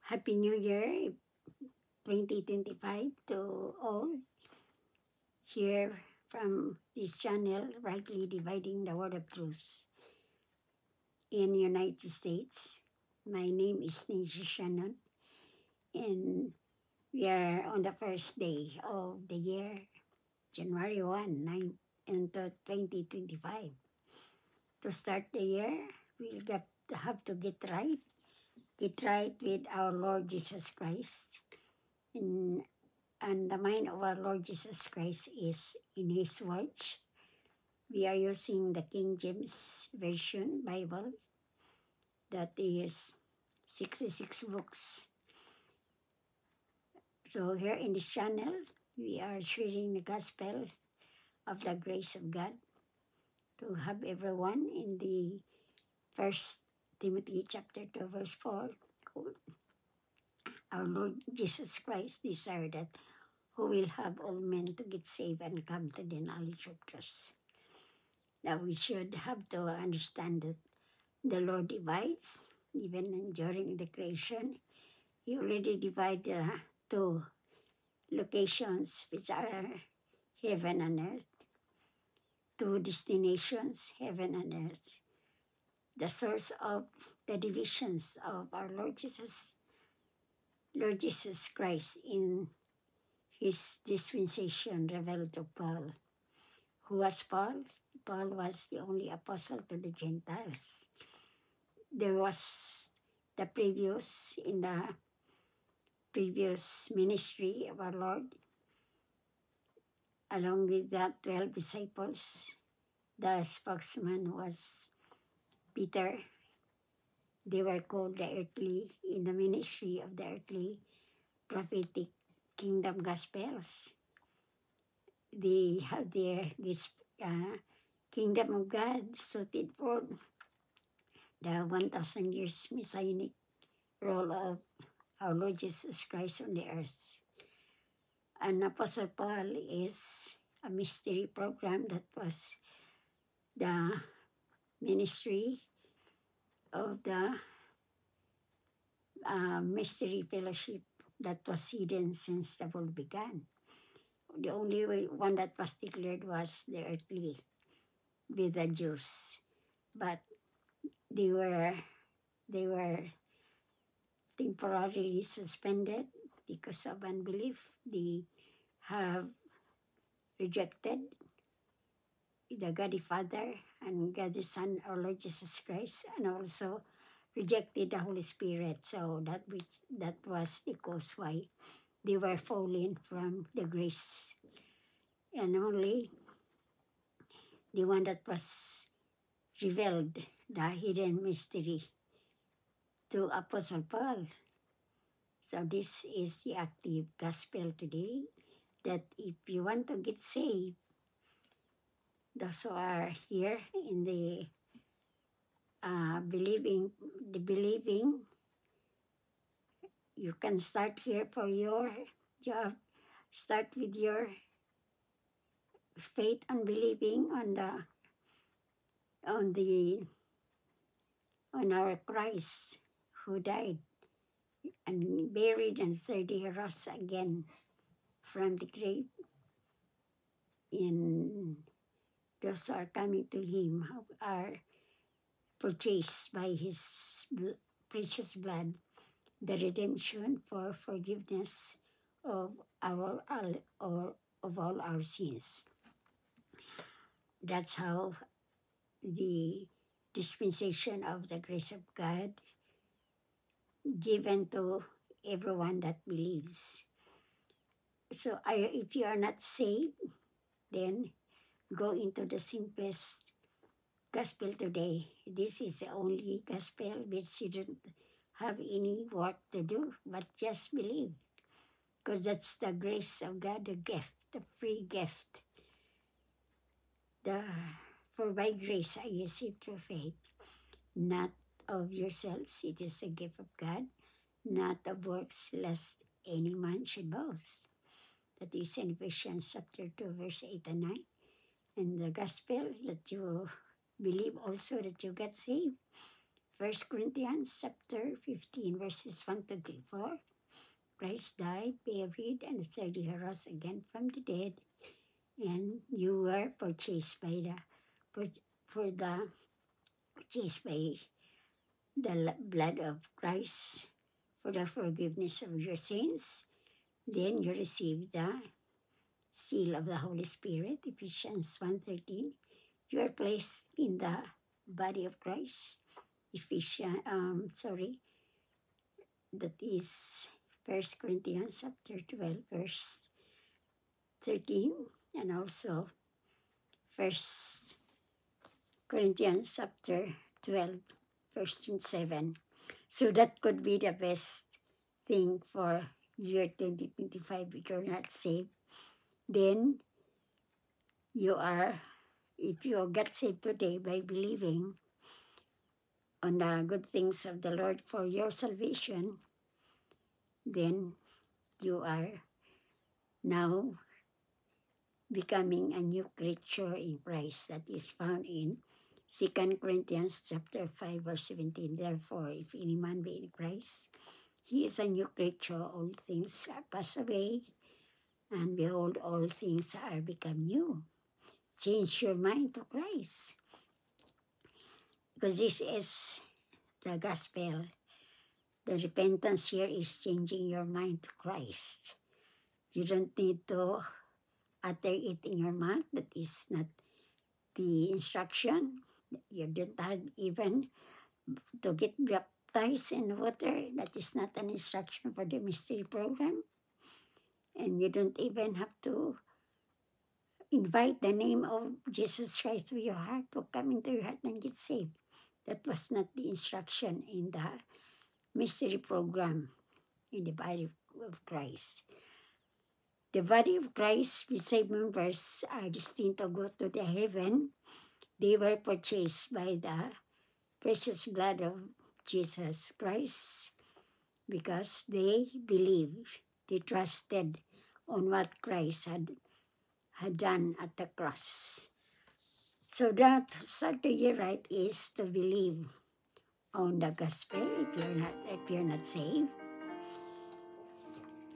Happy New Year 2025 to all here from this channel, Rightly Dividing the Word of Truth in United States. My name is Nancy Shannon, and we are on the first day of the year, January 1, 2025. To start the year, we'll have to get right with our Lord Jesus Christ. And the mind of our Lord Jesus Christ is in His words. We are using the King James Version Bible. That is 66 books. So here in this channel, we are sharing the gospel of the grace of God to have everyone in the 1 Timothy chapter 2 verse 4. Our Lord Jesus Christ desired that who will have all men to get saved and come to the knowledge of truth. Now we should have to understand that the Lord divides, even during the creation. He already divided two locations, which are heaven and earth, two destinations, heaven and earth. The source of the divisions of our Lord Jesus Christ in His dispensation revealed to Paul. Who was Paul? Paul was the only apostle to the Gentiles. There was in the previous ministry of our Lord, along with the 12 disciples. The spokesman was Peter. They were called in the ministry of the earthly prophetic kingdom gospels. They have this kingdom of God suited for the 1,000 years messianic role of our Lord Jesus Christ on the earth. And Apostle Paul is a mystery program that was the ministry of the mystery fellowship that was hidden since the world began. The only one that was declared was the earthly with the Jews, but they were temporarily suspended because of unbelief. They have rejected the God the Father and God the Son, our Lord Jesus Christ, and also rejected the Holy Spirit. So that was the cause why they were falling from the grace. And only the one that was revealed, the hidden mystery, to Apostle Paul. So this is the active gospel today, that if you want to get saved, those who are here in the believing, you can start here for your job. Start with your faith and believing on our Christ who died and buried, and third day rose again from the grave. In those who are coming to Him are purchased by His precious blood, the redemption for forgiveness of all our sins. That's how the dispensation of the grace of God given to everyone that believes. So if you are not saved, then go into the simplest gospel today. This is the only gospel which you don't have any work to do, but just believe. Because that's the grace of God, the gift, the free gift. For by grace I received through faith, not of yourselves, it is a gift of God, not of works, lest any man should boast. That is in Ephesians chapter 2, verse 8 and 9. And the gospel that you believe also that you get saved, 1 Corinthians chapter 15, verses 1 to 4. Christ died, buried, and the third day rose again from the dead, and you were purchased by the blood of Christ for the forgiveness of your sins. Then you receive the seal of the Holy Spirit, Ephesians 1:13. You are placed in the body of Christ, that is 1 Corinthians chapter 12, verse 13, and also 1 Corinthians chapter 12, verse 7. So that could be the best thing for year 2025 if you're not saved. Then if you get saved today by believing on the good things of the Lord for your salvation, then you are now becoming a new creature in Christ. That is found in 2 Corinthians chapter 5, verse 17. Therefore, if any man be in Christ, he is a new creature. All things are passed away, and behold, all things are become new. Change your mind to Christ, because this is the gospel. The repentance here is changing your mind to Christ. You don't need to utter it in your mouth. That is not the instruction. You don't have even to get baptized in water. That is not an instruction for the mystery program. And you don't even have to invite the name of Jesus Christ to your heart, to come into your heart and get saved. That was not the instruction in the mystery program in the body of Christ. The body of Christ, with saved members, are destined to go to the heaven. They were purchased by the precious blood of Jesus Christ because they believed, they trusted on what Christ had done at the cross. So that start the year right is to believe on the gospel if you're not saved,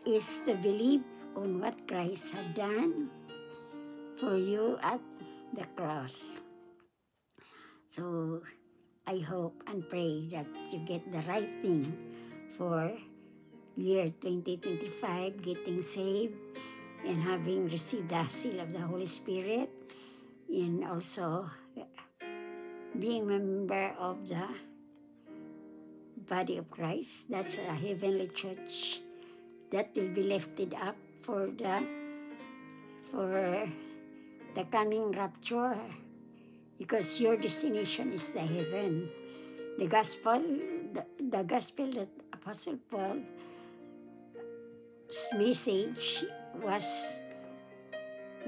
is to believe on what Christ had done for you at the cross. So I hope and pray that you get the right thing for year 2025, getting saved and having received the seal of the Holy Spirit, and also being a member of the body of Christ. That's a heavenly church that will be lifted up for the coming rapture, because your destination is the heaven. The gospel that Apostle Paul's message was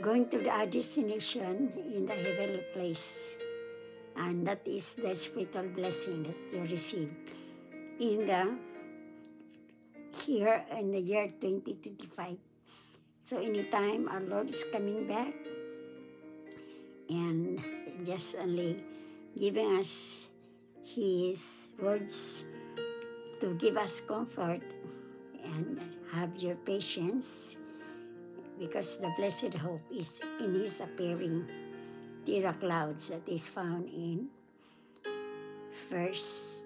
going to our destination in the heavenly place, and that is the spiritual blessing that you receive here in the year 2025. So anytime our Lord is coming back and just only giving us His words to give us comfort and have your patience, because the blessed hope is in His appearing to the clouds that is found in 1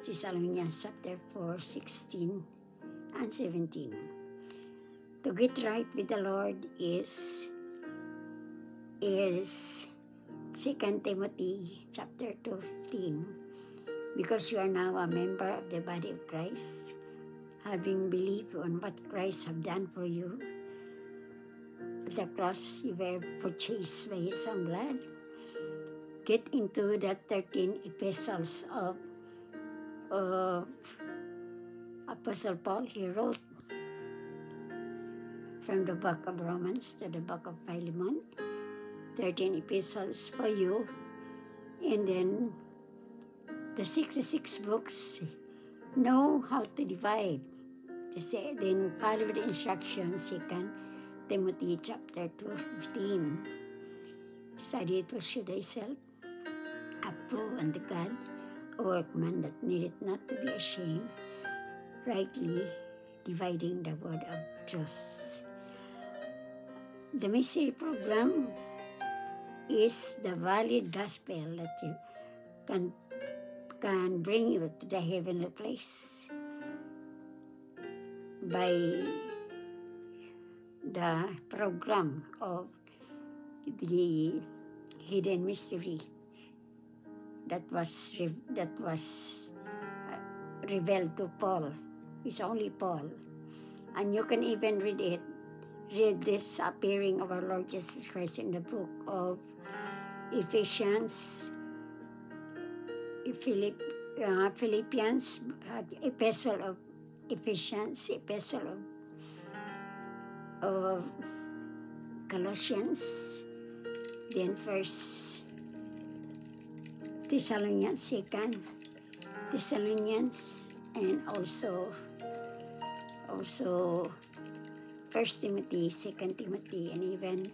Thessalonians chapter 4, 16 and 17. To get right with the Lord is 2 Timothy chapter 2:15. Because you are now a member of the body of Christ, having believed on what Christ have done for you. At the cross, you were purchased by His own blood. Get into the 13 epistles of Apostle Paul. He wrote from the book of Romans to the book of Philemon, 13 epistles for you. And then the 66 books, know how to divide. Then follow the instructions, 2 Timothy chapter 2:15. Study to show thyself approved unto God, workman that needed not to be ashamed, rightly dividing the word of truth. The mystery program is the valid gospel that you can bring you to the heavenly place by the program of the hidden mystery that was revealed to Paul. It's only Paul, and you can even read this appearing of our Lord Jesus Christ in the book of Ephesians, Philippians, Epistle of Ephesians, Epistle of Colossians, then First Thessalonians, Second Thessalonians, and also First Timothy, Second Timothy, and even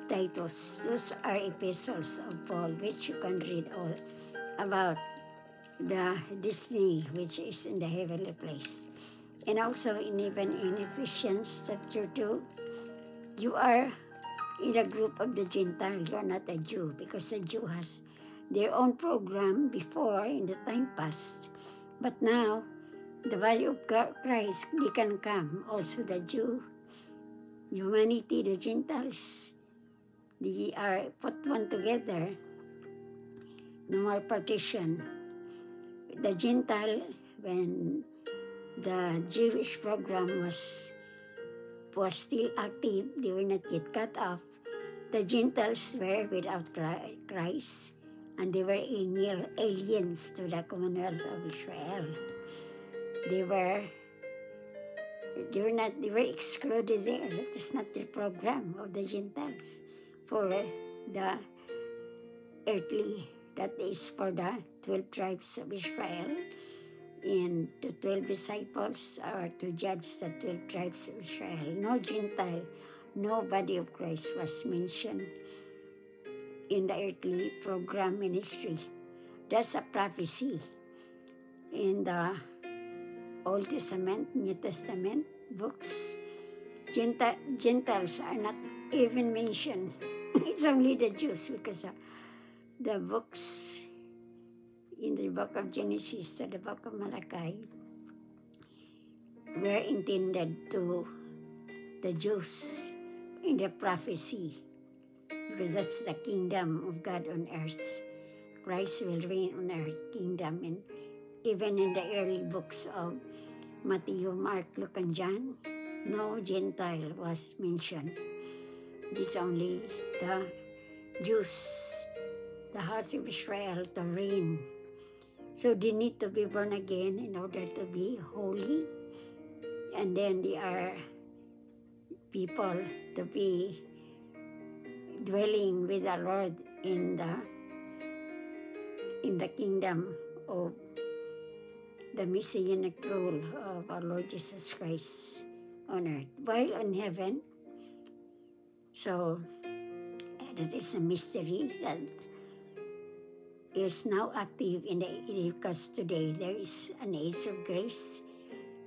Titus. Those are epistles of Paul, which you can read all about the destiny which is in the heavenly place. And also even in Ephesians chapter 2, you are in a group of the Gentile. You are not a Jew, because a Jew has their own program before in the time past. But now, the value of Christ, they can come. Also the Jew, humanity, the Gentiles, they are put one together. No more partition. The Gentile, when the Jewish program was still active, they were not yet cut off. The Gentiles were without Christ, and they were aliens to the Commonwealth of Israel. They were excluded there. That is not the program of the Gentiles for the earthly. That is for the 12 tribes of Israel. And the 12 disciples are to judge the 12 tribes of Israel. No Gentile, no body of Christ was mentioned in the earthly program ministry. That's a prophecy in the Old Testament, New Testament books. Gentiles are not even mentioned. It's only the Jews, because the books in the book of Genesis to the book of Malachi were intended to the Jews in the prophecy, because that's the kingdom of God on earth. Christ will reign on earth, kingdom. And even in the early books of Matthew, Mark, Luke, and John, no Gentile was mentioned. It's only the Jews, the house of Israel, to reign. So they need to be born again in order to be holy. And then they are people to be dwelling with the Lord in the kingdom of the messianic rule of our Lord Jesus Christ on earth, while on heaven. So that is a mystery that is now active because today there is an age of grace.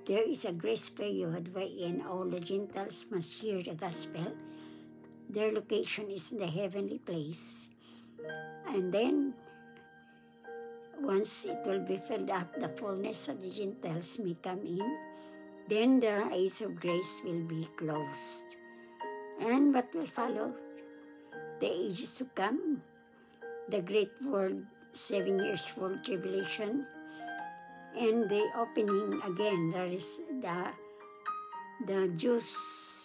There is a grace period wherein all the Gentiles must hear the gospel. Their location is in the heavenly place. And then, once it will be filled up, the fullness of the Gentiles may come in, then the age of grace will be closed. And what will follow? The ages to come, the great world, 7 years world tribulation, and the opening again. There is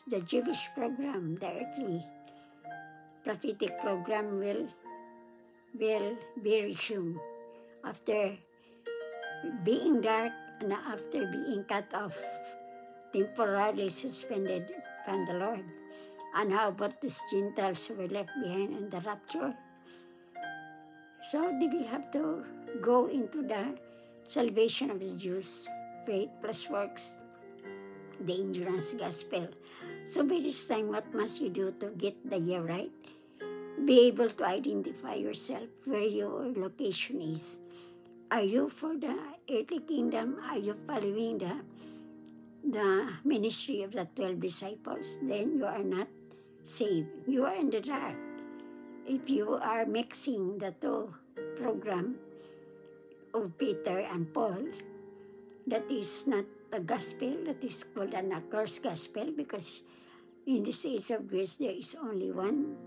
the Jewish program, the earthly prophetic program will be resumed after being dark and after being cut off, temporarily suspended from the Lord. And how about these Gentiles who were left behind in the rapture? So they will have to go into the salvation of the Jews, faith plus works, the endurance gospel. So by this time, what must you do to get the year right? Be able to identify yourself, where your location is. Are you for the earthly kingdom? Are you following the ministry of the 12 disciples? Then you are not saved. You are in the dark. If you are mixing the two program of Peter and Paul, that is not a gospel. That is called an accursed gospel, because in this age of grace there is only one.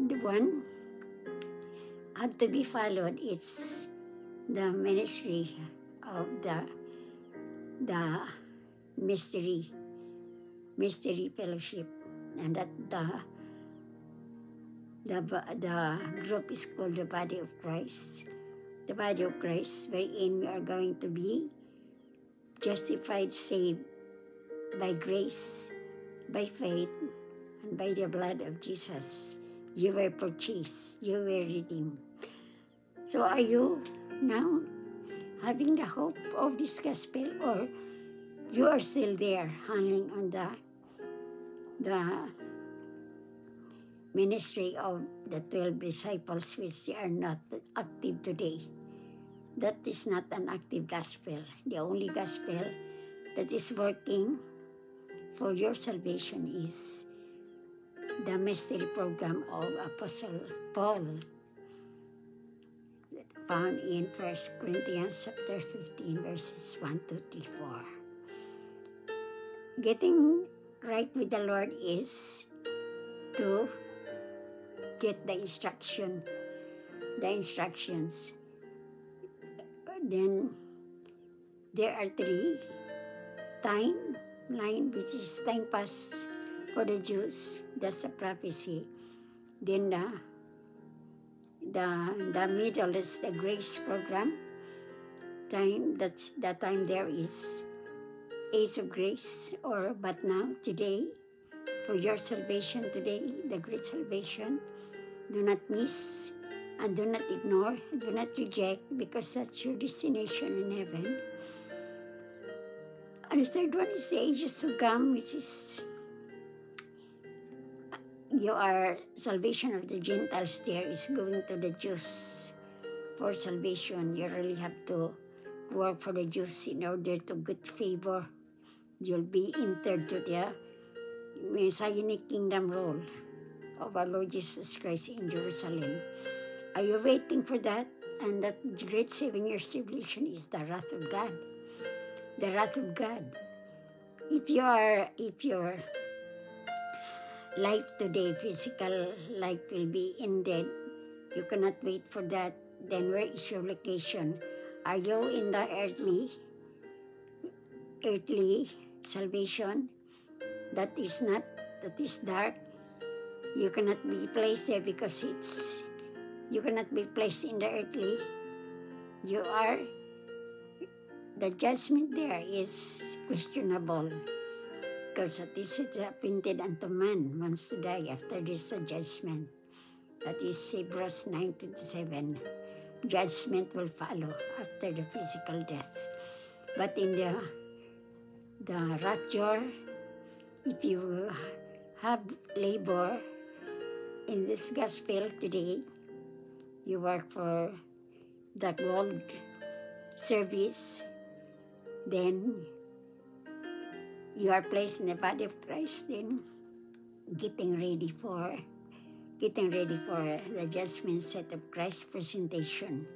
The one have to be followed. It's the ministry of the mystery fellowship, and that the group is called the body of Christ. The body of Christ, wherein we are going to be justified, saved by grace, by faith, and by the blood of Jesus. You were purchased, you were redeemed. So are you now having the hope of this gospel, or you are still there hanging on the ministry of the 12 disciples, which they are not active today? That is not an active gospel. The only gospel that is working for your salvation is the mystery program of Apostle Paul, found in 1 Corinthians chapter 15, verses 1 to 4. Getting right with the Lord is to get the instructions. Then there are 3 timeline, which is time past for the Jews. That's a prophecy. Then the middle is the grace program. Time, that's the time there is age of grace, but now today, for your salvation today, the great salvation, do not miss and do not ignore, do not reject, because that's your destination in heaven. And the third one is the ages to come, which is your salvation of the Gentiles. There is going to the Jews for salvation. You really have to work for the Jews in order to get favor. You'll be entered to the Messianic kingdom rule of our Lord Jesus Christ in Jerusalem. Are you waiting for that? And that great 7 years tribulation is the wrath of God. The wrath of God. If your life today, physical life, will be ended, you cannot wait for that, then where is your location? Are you in the earthly salvation? That is dark. You cannot be placed there, because you cannot be placed in the earthly. The judgment there is questionable, because this is appointed unto man once to die. After this, the judgment. That is Hebrews 9:27. Judgment will follow after the physical death. But in the rapture, if you have labor in this gospel today, you work for the gold service, then you are placed in the body of Christ, then getting ready for the judgment set of Christ's presentation.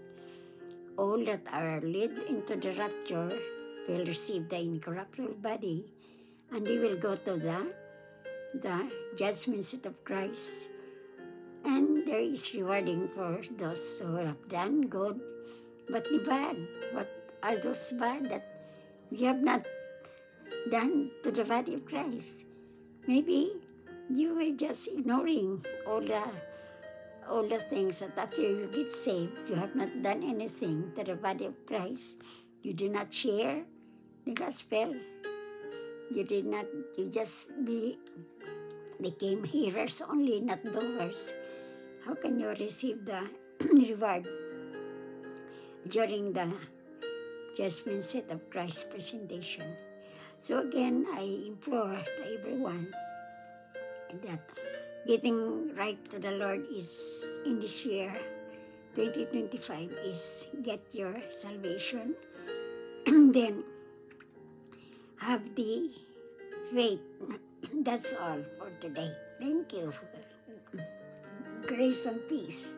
All that are led into the rapture will receive the incorruptible body, and they will go to the judgment seat of Christ. And there is rewarding for those who have done good, but the bad. What are those bad that we have not done to the body of Christ? Maybe you were just ignoring all the things that after you get saved, you have not done anything to the body of Christ. You did not share the gospel. You just became hearers only, not doers. How can you receive the reward during the judgment seat of Christ's presentation? So again, I implore to everyone that getting right to the Lord is in this year 2025 is get your salvation, then have the faith. That's all for today. Thank you. Grace and peace.